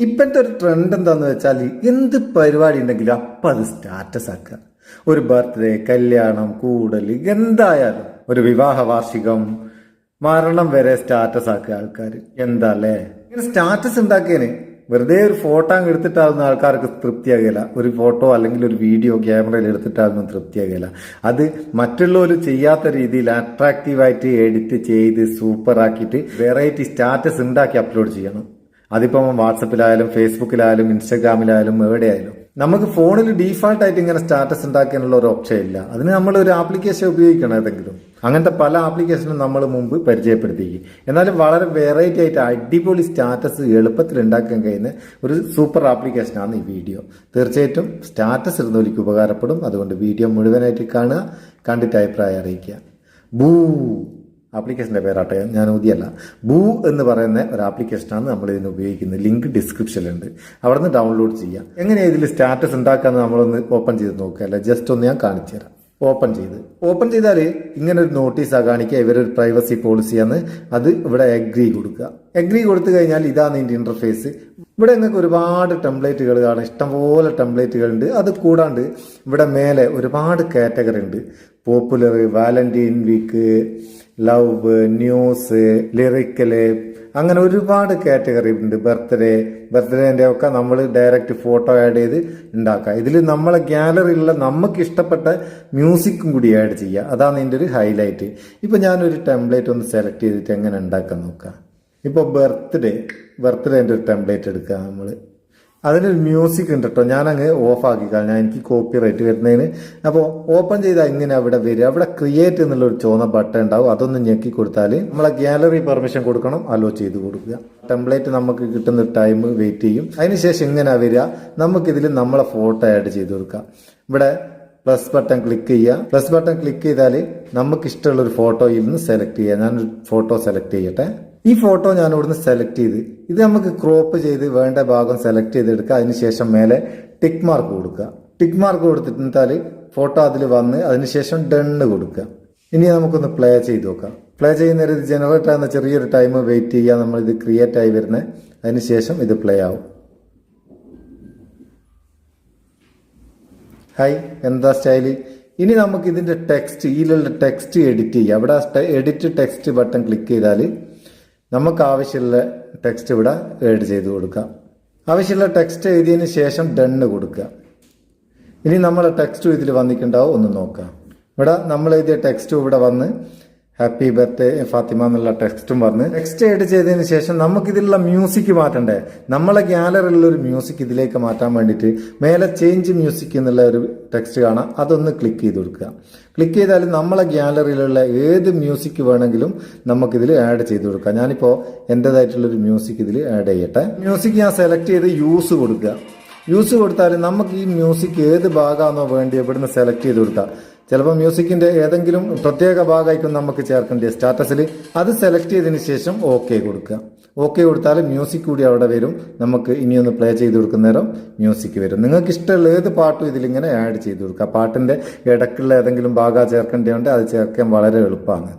ഇപ്പോഴത്തെ ഒരു ട്രെൻഡ് എന്താന്ന് വെച്ചാൽ എന്ത് പരിപാടി ഉണ്ടെങ്കിലും അപ്പം അത് സ്റ്റാറ്റസ് ആക്കുക. ഒരു ബർത്ത്ഡേ, കല്യാണം, കൂടൽ, എന്തായാലും ഒരു വിവാഹ വാർഷികം, മരണം വരെ സ്റ്റാറ്റസ് ആക്കുക ആൾക്കാർ. എന്താ അല്ലേ ഇങ്ങനെ സ്റ്റാറ്റസ് ഉണ്ടാക്കിയതിന് വെറുതെ ഒരു ഫോട്ടോ അങ്ങ് എടുത്തിട്ടാകുന്ന ആൾക്കാർക്ക് തൃപ്തിയാകില്ല. ഒരു ഫോട്ടോ അല്ലെങ്കിൽ ഒരു വീഡിയോ ക്യാമറയിൽ എടുത്തിട്ടാകുന്ന തൃപ്തിയാകില്ല. അത് മറ്റുള്ളവർ ചെയ്യാത്ത രീതിയിൽ അട്രാക്റ്റീവായിട്ട് എഡിറ്റ് ചെയ്ത് സൂപ്പർ ആക്കിയിട്ട് വെറൈറ്റി സ്റ്റാറ്റസ് ഉണ്ടാക്കി അപ്ലോഡ് ചെയ്യണം. അതിപ്പം വാട്സപ്പിലായാലും ഫേസ്ബുക്കിലായാലും ഇൻസ്റ്റാഗ്രാമിലായാലും എവിടെയായാലും നമുക്ക് ഫോണിൽ ഡീഫാൾട്ട് ആയിട്ട് ഇങ്ങനെ സ്റ്റാറ്റസ് ഉണ്ടാക്കാനുള്ള ഒരു ഓപ്ഷൻ ഇല്ല. അതിന് നമ്മൾ ഒരു ആപ്ലിക്കേഷൻ ഉപയോഗിക്കണം ഏതെങ്കിലും. അങ്ങനത്തെ പല ആപ്ലിക്കേഷനും നമ്മൾ മുമ്പ് പരിചയപ്പെടുത്തിക്കും. എന്നാലും വളരെ വെറൈറ്റി ആയിട്ട് അടിപൊളി സ്റ്റാറ്റസ് എളുപ്പത്തിൽ ഉണ്ടാക്കാൻ കഴിയുന്ന ഒരു സൂപ്പർ ആപ്ലിക്കേഷനാണ് ഈ വീഡിയോ. തീർച്ചയായിട്ടും സ്റ്റാറ്റസ് ഇടുന്നവർക്ക് ഉപകാരപ്പെടും. അതുകൊണ്ട് വീഡിയോ മുഴുവനായിട്ട് കാണുക, കണ്ടിട്ട് അഭിപ്രായം അറിയിക്കുക. ബൂ ആപ്ലിക്കേഷൻ്റെ പേരാട്ടെ, ഞാൻ ഊതിയല്ല. ബൂ എന്ന് പറയുന്ന ഒരു ആപ്ലിക്കേഷനാണ് നമ്മൾ ഇതിന് ഉപയോഗിക്കുന്നത്. ലിങ്ക് ഡിസ്ക്രിപ്ഷനിലുണ്ട്, അവിടെ നിന്ന് ഡൗൺലോഡ് ചെയ്യാം. എങ്ങനെയാണ് ഇതിൽ സ്റ്റാറ്റസ് ഉണ്ടാക്കാമെന്ന് നമ്മളൊന്ന് ഓപ്പൺ ചെയ്ത് നോക്കുക. അല്ലെ ജസ്റ്റ് ഒന്ന് ഞാൻ കാണിച്ചു തരാം. ഓപ്പൺ ചെയ്താൽ ഇങ്ങനെ ഒരു നോട്ടീസാണ് കാണിക്കുക. ഇവരൊരു പ്രൈവസി പോളിസിയാണ്. അത് ഇവിടെ എഗ്രി കൊടുക്കുക. എഗ്രി കൊടുത്തു കഴിഞ്ഞാൽ ഇതാണ് ഇതിൻ്റെ ഇന്റർഫേസ്. ഇവിടെ നിങ്ങൾക്ക് ഒരുപാട് ടെംപ്ലേറ്റുകൾ കാണാം. ഇഷ്ടംപോലെ ടെംപ്ലേറ്റുകൾ ഉണ്ട്. അത് കൂടാണ്ട് ഇവിടെ മേലെ ഒരുപാട് കാറ്റഗറി ഉണ്ട്. Popular, Valentine week, love, news, lyrical, അങ്ങനെ ഒരുപാട് കാറ്റഗറി ഉണ്ട്. ബർത്ത്ഡേന്റെ ഒക്കെ നമ്മൾ ഡയറക്റ്റ് ഫോട്ടോ ആഡ് ചെയ്ത് ഉണ്ടാക്കുക. ഇതിൽ നമ്മളെ ഗ്യാലറിയിലുള്ള നമുക്ക് ഇഷ്ടപ്പെട്ട മ്യൂസിക്കും കൂടി ആഡ് ചെയ്യുക. അതാണ് ഇതിൻ്റെ ഒരു ഹൈലൈറ്റ്. ഇപ്പം ഞാനൊരു ടെംപ്ലേറ്റ് ഒന്ന് സെലക്ട് ചെയ്തിട്ട് എങ്ങനെ ഉണ്ടാക്കാൻ നോക്കാം. ഇപ്പോൾ ബർത്ത്ഡേൻ്റെ ഒരു ടെംപ്ലേറ്റ് എടുക്കുക. നമ്മൾ അതിനൊരു മ്യൂസിക് ഉണ്ട് കേട്ടോ. ഞാനങ്ങ് ഓഫ് ആക്കി കഴിഞ്ഞാൽ എനിക്ക് കോപ്പി റൈറ്റ് വരുന്നതിന്. അപ്പോൾ ഓപ്പൺ ചെയ്താൽ ഇങ്ങനെ അവിടെ വരിക. അവിടെ ക്രിയേറ്റ് എന്നുള്ളൊരു ചുവന്ന ബട്ടൺ ഉണ്ടാവും. അതൊന്ന് ഞെക്കി കൊടുത്താൽ നമ്മളെ ഗ്യാലറി പെർമിഷൻ കൊടുക്കണം, അലോ ചെയ്ത് കൊടുക്കുക. ടെംപ്ലേറ്റ് നമുക്ക് കിട്ടുന്ന ടൈം വെയിറ്റ് ചെയ്യും. അതിനുശേഷം ഇങ്ങനെ വരിക. നമുക്കിതിൽ നമ്മളെ ഫോട്ടോ ആഡ് ചെയ്ത് കൊടുക്കാം. ഇവിടെ പ്ലസ് ബട്ടൺ ക്ലിക്ക് ചെയ്യുക. പ്ലസ് ബട്ടൺ ക്ലിക്ക് ചെയ്താൽ നമുക്ക് ഇഷ്ടമുള്ള ഒരു ഫോട്ടോയിൽ നിന്ന് സെലക്ട് ചെയ്യുക. ഞാനൊരു ഫോട്ടോ സെലക്ട് ചെയ്യട്ടെ. ഈ ഫോട്ടോ ഞാൻ ഇവിടുന്ന് സെലക്ട് ചെയ്ത് ഇത് നമുക്ക് ക്രോപ്പ് ചെയ്ത് വേണ്ട ഭാഗം സെലക്ട് ചെയ്തെടുക്കുക. അതിനുശേഷം മേലെ ടിക്ക് മാർക്ക് കൊടുക്കുക. ടിക്ക് മാർക്ക് കൊടുത്തിട്ടാൽ ഫോട്ടോ അതിൽ വന്ന് അതിനുശേഷം ഡണ്ണ് കൊടുക്കുക. ഇനി നമുക്കൊന്ന് പ്ലേ ചെയ്ത് നോക്കാം. പ്ലേ ചെയ്യുന്നൊരു ജനറേറ്റ് ആകുന്ന ചെറിയൊരു ടൈം വെയിറ്റ് ചെയ്യുക. നമ്മളിത് ക്രിയേറ്റ് ആയി വരുന്നത്. അതിനുശേഷം ഇത് പ്ലേ ആവും. ഹായ്, എന്താ സ്റ്റൈല്. ഇനി നമുക്ക് ഇതിന്റെ ടെക്സ്റ്റ്, ഇതിലുള്ള ടെക്സ്റ്റ് എഡിറ്റ് ചെയ്യുക. അവിടെ എഡിറ്റ് ടെക്സ്റ്റ് ബട്ടൺ ക്ലിക്ക് ചെയ്താൽ നമുക്ക് ആവശ്യമുള്ള ടെക്സ്റ്റ് ഇവിടെ ആഡ് ചെയ്ത് കൊടുക്കാം. ആവശ്യമുള്ള ടെക്സ്റ്റ് എഴുതിയതിന് ശേഷം ഡണ്ണ് കൊടുക്കുക. ഇനി നമ്മളെ ടെക്സ്റ്റും ഇതിൽ വന്നിട്ടുണ്ടാവും, ഒന്ന് നോക്കാം. ഇവിടെ നമ്മൾ എഴുതിയ ടെക്സ്റ്റും ഇവിടെ വന്ന് ഹാപ്പി ബർത്ത്ഡേ ഫാത്തിമ എന്നുള്ള ടെക്സ്റ്റും വന്ന് ടെക്സ്റ്റ് ആഡ് ചെയ്തതിന് ശേഷം നമുക്കിതിലുള്ള മ്യൂസിക് മാറ്റണ്ടേ. നമ്മളെ ഗ്യാലറിയിലുള്ള ഒരു മ്യൂസിക് ഇതിലേക്ക് മാറ്റാൻ വേണ്ടിയിട്ട് മേലെ ചേഞ്ച് മ്യൂസിക് എന്നുള്ള ഒരു ടെക്സ്റ്റ് കാണാം. അതൊന്ന് ക്ലിക്ക് ചെയ്ത് കൊടുക്കുക. ക്ലിക്ക് ചെയ്താൽ നമ്മളെ ഗ്യാലറിയിലുള്ള ഏത് മ്യൂസിക് വേണമെങ്കിലും നമുക്കിതിൽ ആഡ് ചെയ്ത് കൊടുക്കാം. ഞാനിപ്പോൾ എൻ്റെതായിട്ടുള്ളൊരു മ്യൂസിക് ഇതിൽ ആഡ് ചെയ്യട്ടെ. മ്യൂസിക് ഞാൻ സെലക്ട് ചെയ്ത് യൂസ് കൊടുക്കുക. യൂസ് കൊടുത്താൽ നമുക്ക് ഈ മ്യൂസിക് ഏത് ഭാഗമാണോ വേണ്ടി ഇവിടുന്ന് സെലക്ട് ചെയ്ത് കൊടുക്കാം. ചിലപ്പോൾ മ്യൂസിക്കിന്റെ ഏതെങ്കിലും പ്രത്യേക ഭാഗമായിരിക്കും നമുക്ക് ചേർക്കേണ്ടത് സ്റ്റാറ്റസിൽ. അത് സെലക്ട് ചെയ്തതിന് ശേഷം ഓക്കെ കൊടുക്കുക. ഓക്കെ കൊടുത്താൽ മ്യൂസിക് കൂടി അവിടെ വരും. നമുക്ക് ഇനിയൊന്ന് പ്ലേ ചെയ്ത് കൊടുക്കുന്ന നേരം മ്യൂസിക് വരും. നിങ്ങൾക്ക് ഇഷ്ടമുള്ള ഏത് പാട്ടും ഇതിലിങ്ങനെ ആഡ് ചെയ്ത് കൊടുക്കുക. പാട്ടിന്റെ ഇടയ്ക്കുള്ള ഏതെങ്കിലും ഭാഗം ചേർക്കേണ്ടതുകൊണ്ട് അത് ചേർക്കാൻ വളരെ എളുപ്പമാണ്.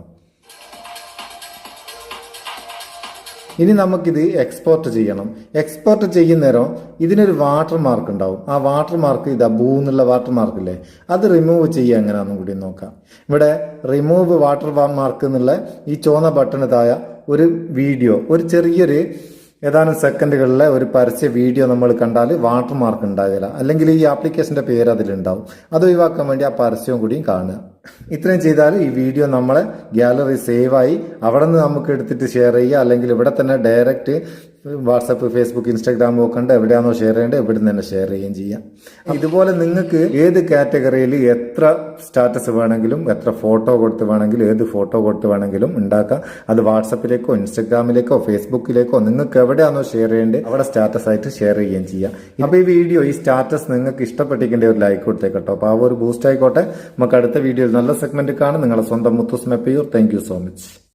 ഇനി നമുക്കിത് എക്സ്പോർട്ട് ചെയ്യണം. എക്സ്പോർട്ട് ചെയ്യുന്നേരം ഇതിനൊരു വാട്ടർ മാർക്ക് ഉണ്ടാവും. ആ വാട്ടർ മാർക്ക് ഇതാ ബൂ എന്നുള്ള വാട്ടർ മാർക്കില്ലേ, അത് റിമൂവ് ചെയ്യുക എങ്ങനെയാണെന്നും കൂടി നോക്കാം. ഇവിടെ റിമൂവ് വാട്ടർ മാർക്ക് എന്നുള്ള ഈ ചുവന്ന ബട്ടണ് താഴെ ഒരു വീഡിയോ, ഒരു ചെറിയൊരു ഏതാനും സെക്കൻഡുകളിലെ ഒരു പരസ്യ വീഡിയോ നമ്മൾ കണ്ടാൽ വാട്ടർ മാർക്ക് ഉണ്ടാകില്ല. അല്ലെങ്കിൽ ഈ ആപ്ലിക്കേഷന്റെ പേര് അതിലുണ്ടാവും. അത് ഒഴിവാക്കാൻ വേണ്ടി ആ പരസ്യവും കൂടിയും കാണുക. ഇത്രയും ചെയ്താൽ ഈ വീഡിയോ നമ്മളെ ഗ്യാലറി സേവായി. അവിടെ നിന്ന് നമുക്ക് എടുത്തിട്ട് ഷെയർ ചെയ്യുക. അല്ലെങ്കിൽ ഇവിടെ തന്നെ ഡയറക്റ്റ് വാട്സപ്പ്, ഫേസ്ബുക്ക്, ഇൻസ്റ്റാഗ്രാം ഒക്കെ ഉണ്ട്. എവിടെയാണോ ഷെയർ ചെയ്യേണ്ടത് ഇവിടെ നിന്ന് തന്നെ ഷെയർ ചെയ്യുകയും ചെയ്യാം. ഇതുപോലെ നിങ്ങൾക്ക് ഏത് കാറ്റഗറിയിൽ എത്ര സ്റ്റാറ്റസ് വേണമെങ്കിലും, എത്ര ഫോട്ടോ കൊടുത്ത് വേണമെങ്കിലും, ഏത് ഫോട്ടോ കൊടുത്ത് വേണമെങ്കിലും ഉണ്ടാക്കാം. അത് വാട്സപ്പിലേക്കോ ഇൻസ്റ്റാഗ്രാമിലേക്കോ ഫേസ്ബുക്കിലേക്കോ നിങ്ങൾക്ക് എവിടെയാണോ ഷെയർ ചെയ്യേണ്ടത് അവിടെ സ്റ്റാറ്റസ് ആയിട്ട് ഷെയർ ചെയ്യുകയും ചെയ്യാം. അപ്പോൾ ഈ വീഡിയോ, ഈ സ്റ്റാറ്റസ് നിങ്ങൾക്ക് ഇഷ്ടപ്പെട്ടിരിക്കേണ്ട ഒരു ലൈക്ക് കൊടുത്തേക്കട്ടോ. അപ്പോൾ ആ ഒരു ബൂസ്റ്റ് ആയിക്കോട്ടെ. നമുക്ക് അടുത്ത വീഡിയോയിൽ നല്ല സെഗ്മെന്റ് കാണാം. നിങ്ങളെ സ്വന്തം Muthoos Meppayur. Thank you so much.